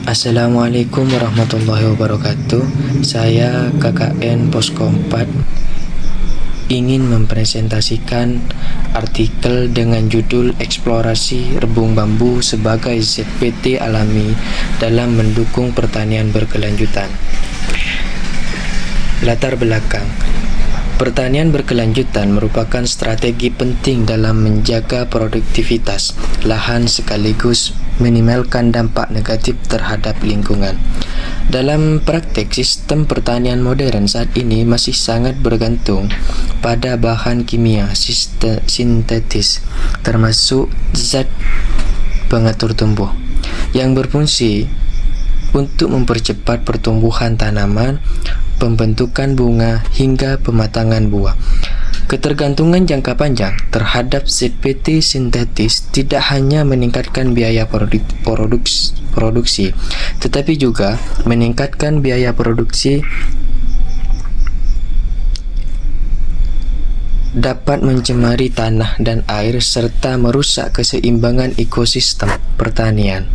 Assalamualaikum warahmatullahi wabarakatuh. Saya KKN Posko 4 ingin mempresentasikan artikel dengan judul Eksplorasi Rebung Bambu sebagai ZPT Alami dalam mendukung pertanian berkelanjutan. Latar belakang. Pertanian berkelanjutan merupakan strategi penting dalam menjaga produktivitas lahan sekaligus minimalkan dampak negatif terhadap lingkungan. Dalam praktek, sistem pertanian modern saat ini masih sangat bergantung pada bahan kimia sintetis, termasuk zat pengatur tumbuh, yang berfungsi untuk mempercepat pertumbuhan tanaman, pembentukan bunga, hingga pematangan buah. Ketergantungan jangka panjang terhadap ZPT sintetis tidak hanya meningkatkan biaya produksi, tetapi juga meningkatkan biaya produksi, dapat mencemari tanah dan air, serta merusak keseimbangan ekosistem pertanian.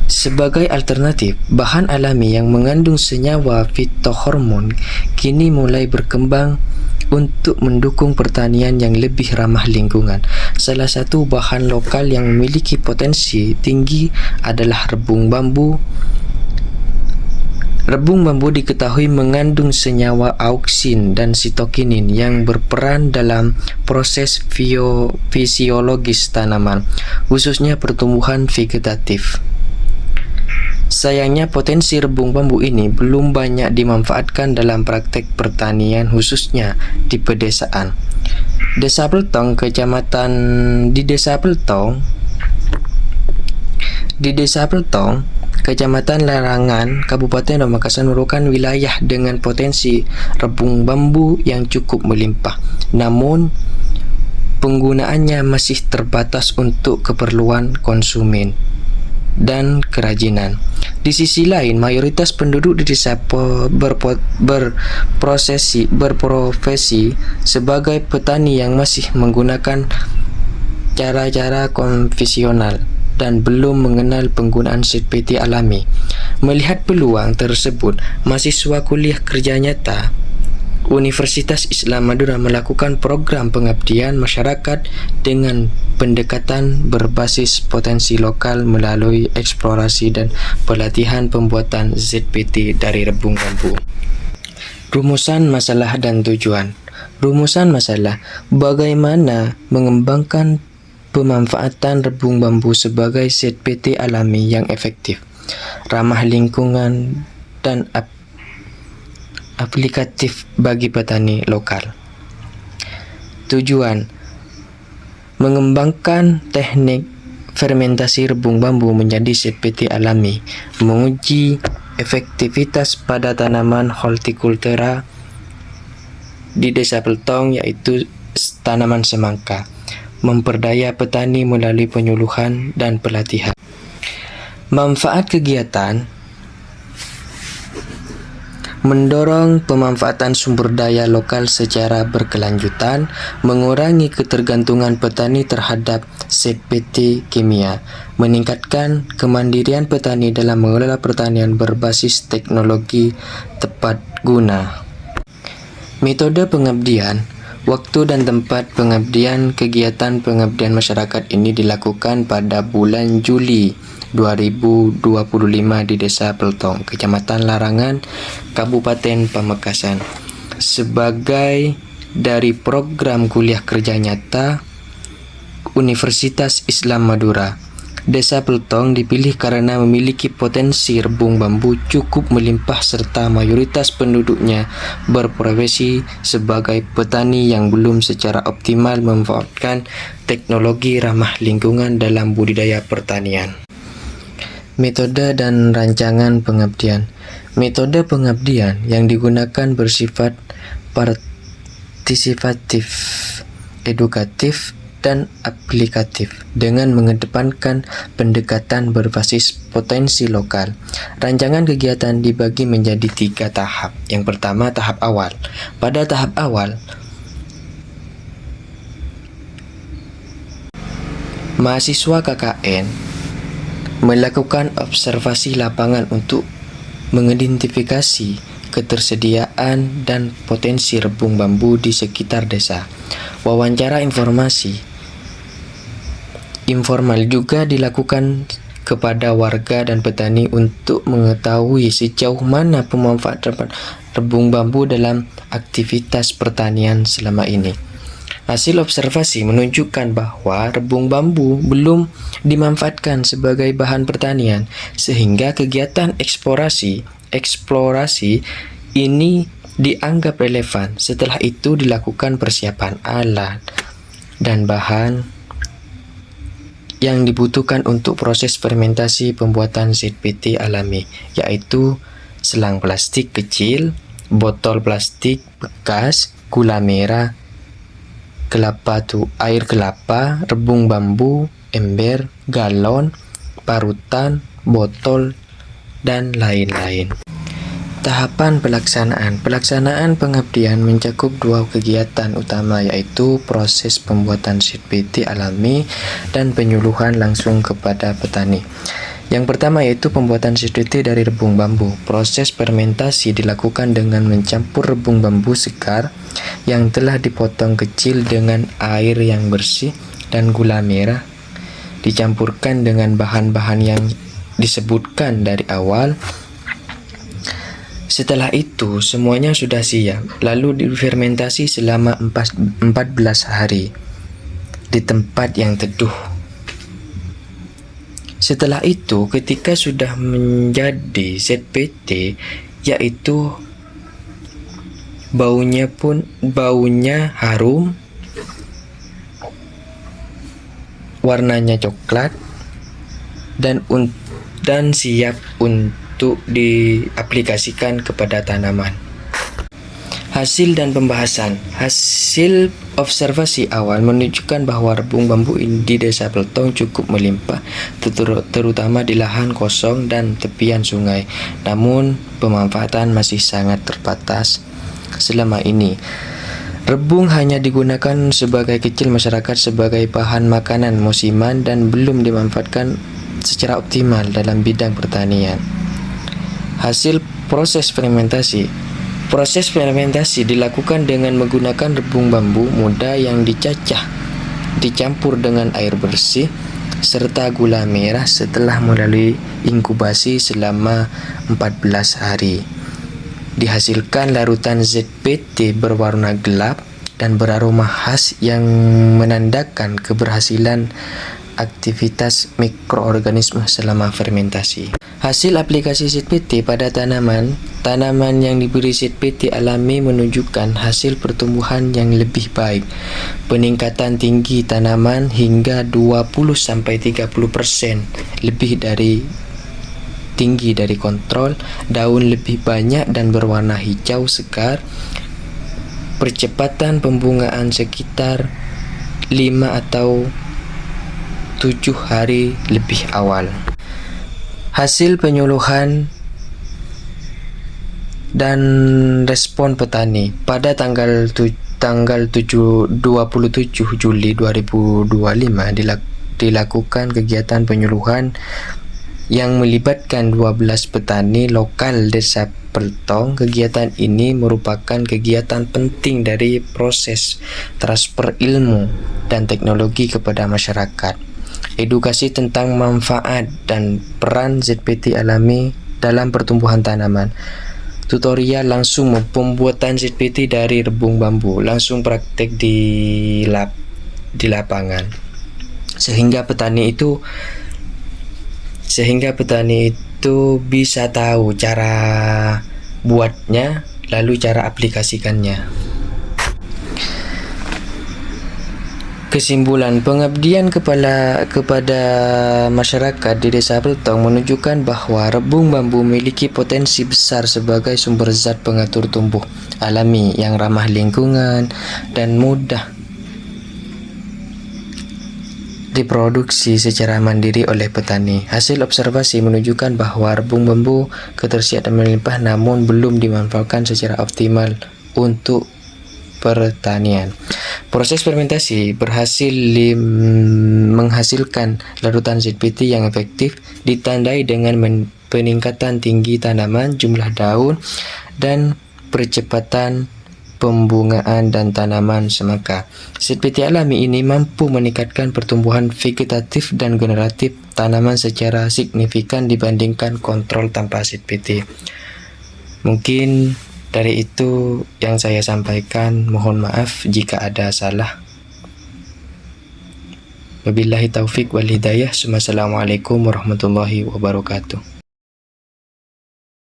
Sebagai alternatif, bahan alami yang mengandung senyawa fitohormon kini mulai berkembang untuk mendukung pertanian yang lebih ramah lingkungan. Salah satu bahan lokal yang memiliki potensi tinggi adalah rebung bambu. Rebung bambu diketahui mengandung senyawa auksin dan sitokinin yang berperan dalam proses fisiologis tanaman, khususnya pertumbuhan vegetatif. Sayangnya, potensi rebung bambu ini belum banyak dimanfaatkan dalam praktek pertanian, khususnya di pedesaan. Desa Peltong, Kecamatan Larangan, Kabupaten Pamekasan merupakan wilayah dengan potensi rebung bambu yang cukup melimpah. Namun, penggunaannya masih terbatas untuk keperluan konsumen dan kerajinan. Di sisi lain, mayoritas penduduk di desa berprofesi sebagai petani yang masih menggunakan cara-cara konvensional dan belum mengenal penggunaan ZPT alami. Melihat peluang tersebut, mahasiswa kuliah kerja nyata Universitas Islam Madura melakukan program pengabdian masyarakat dengan pendekatan berbasis potensi lokal melalui eksplorasi dan pelatihan pembuatan ZPT dari rebung bambu. Rumusan masalah dan tujuan. Rumusan masalah: bagaimana mengembangkan pemanfaatan rebung bambu sebagai ZPT alami yang efektif, ramah lingkungan, dan aplikatif bagi petani lokal. Tujuan: mengembangkan teknik fermentasi rebung bambu menjadi ZPT alami, menguji efektivitas pada tanaman hortikultura di Desa Peltong, yaitu tanaman semangka, memperdaya petani melalui penyuluhan dan pelatihan. Manfaat kegiatan: mendorong pemanfaatan sumber daya lokal secara berkelanjutan, mengurangi ketergantungan petani terhadap ZPT kimia, meningkatkan kemandirian petani dalam mengelola pertanian berbasis teknologi tepat guna. Metode pengabdian. Waktu dan tempat pengabdian. Kegiatan pengabdian masyarakat ini dilakukan pada bulan Juli 2025 di Desa Peltong, Kecamatan Larangan, Kabupaten Pamekasan. Sebagai dari program kuliah kerja nyata Universitas Islam Madura, Desa Peltong dipilih karena memiliki potensi rebung bambu cukup melimpah serta mayoritas penduduknya berprofesi sebagai petani yang belum secara optimal memanfaatkan teknologi ramah lingkungan dalam budidaya pertanian. Metode dan rancangan pengabdian. Metode pengabdian yang digunakan bersifat partisipatif, edukatif, dan aplikatif dengan mengedepankan pendekatan berbasis potensi lokal. Rancangan kegiatan dibagi menjadi 3 tahap. Yang pertama, tahap awal. Pada tahap awal, mahasiswa KKN melakukan observasi lapangan untuk mengidentifikasi ketersediaan dan potensi rebung bambu di sekitar desa. Wawancara informasi informal juga dilakukan kepada warga dan petani untuk mengetahui sejauh mana pemanfaatan rebung bambu dalam aktivitas pertanian selama ini. Hasil observasi menunjukkan bahwa rebung bambu belum dimanfaatkan sebagai bahan pertanian, sehingga kegiatan eksplorasi ini dianggap relevan. Setelah itu dilakukan persiapan alat dan bahan yang dibutuhkan untuk proses fermentasi pembuatan ZPT alami, yaitu selang plastik kecil, botol plastik bekas, gula merah, air kelapa, rebung bambu, ember, galon, parutan, botol, dan lain-lain. Tahapan pelaksanaan. Pelaksanaan pengabdian mencakup dua kegiatan utama, yaitu proses pembuatan ZPT alami dan penyuluhan langsung kepada petani. Yang pertama yaitu pembuatan ZPT dari rebung bambu. Proses fermentasi dilakukan dengan mencampur rebung bambu segar yang telah dipotong kecil dengan air yang bersih dan gula merah. Dicampurkan dengan bahan-bahan yang disebutkan dari awal. Setelah itu semuanya sudah siap, lalu difermentasi selama 14 hari di tempat yang teduh. Setelah itu, ketika sudah menjadi ZPT, yaitu baunya harum, warnanya coklat, dan siap untuk diaplikasikan kepada tanaman. Hasil dan pembahasan. Hasil observasi awal menunjukkan bahwa rebung bambu di Desa Peltong cukup melimpah, terutama di lahan kosong dan tepian sungai. Namun, pemanfaatan masih sangat terbatas selama ini. Rebung hanya digunakan sebagai kecil masyarakat sebagai bahan makanan musiman dan belum dimanfaatkan secara optimal dalam bidang pertanian. Hasil proses fermentasi. Proses fermentasi dilakukan dengan menggunakan rebung bambu muda yang dicacah, dicampur dengan air bersih, serta gula merah setelah melalui inkubasi selama 14 hari. Dihasilkan larutan ZPT berwarna gelap dan beraroma khas yang menandakan keberhasilan aktivitas mikroorganisme selama fermentasi. Hasil aplikasi ZPT pada tanaman yang diberi ZPT alami menunjukkan hasil pertumbuhan yang lebih baik, peningkatan tinggi tanaman hingga 20-30% lebih dari tinggi dari kontrol, daun lebih banyak dan berwarna hijau segar, percepatan pembungaan sekitar 5 atau 7 hari lebih awal. Hasil penyuluhan dan respon petani pada tanggal 27 Juli 2025 dilakukan kegiatan penyuluhan yang melibatkan 12 petani lokal Desa Peltong. Kegiatan ini merupakan kegiatan penting dari proses transfer ilmu dan teknologi kepada masyarakat. Edukasi tentang manfaat dan peran ZPT alami dalam pertumbuhan tanaman. Tutorial langsung pembuatan ZPT dari rebung bambu, langsung praktek di lapangan. Sehingga petani itu bisa tahu cara buatnya, lalu cara aplikasikannya. Kesimpulan, pengabdian kepada masyarakat di Desa Peltong menunjukkan bahwa rebung bambu memiliki potensi besar sebagai sumber zat pengatur tumbuh alami yang ramah lingkungan dan mudah diproduksi secara mandiri oleh petani. Hasil observasi menunjukkan bahwa rebung bambu ketersediaan melimpah namun belum dimanfaatkan secara optimal untuk pertanian. Proses fermentasi berhasil menghasilkan larutan ZPT yang efektif, ditandai dengan peningkatan tinggi tanaman, jumlah daun, dan percepatan pembungaan dan tanaman semangka. ZPT alami ini mampu meningkatkan pertumbuhan vegetatif dan generatif tanaman secara signifikan dibandingkan kontrol tanpa ZPT. Mungkin dari itu yang saya sampaikan, mohon maaf jika ada salah. Wabillahi taufik wal hidayah. Assalamualaikum warahmatullahi wabarakatuh.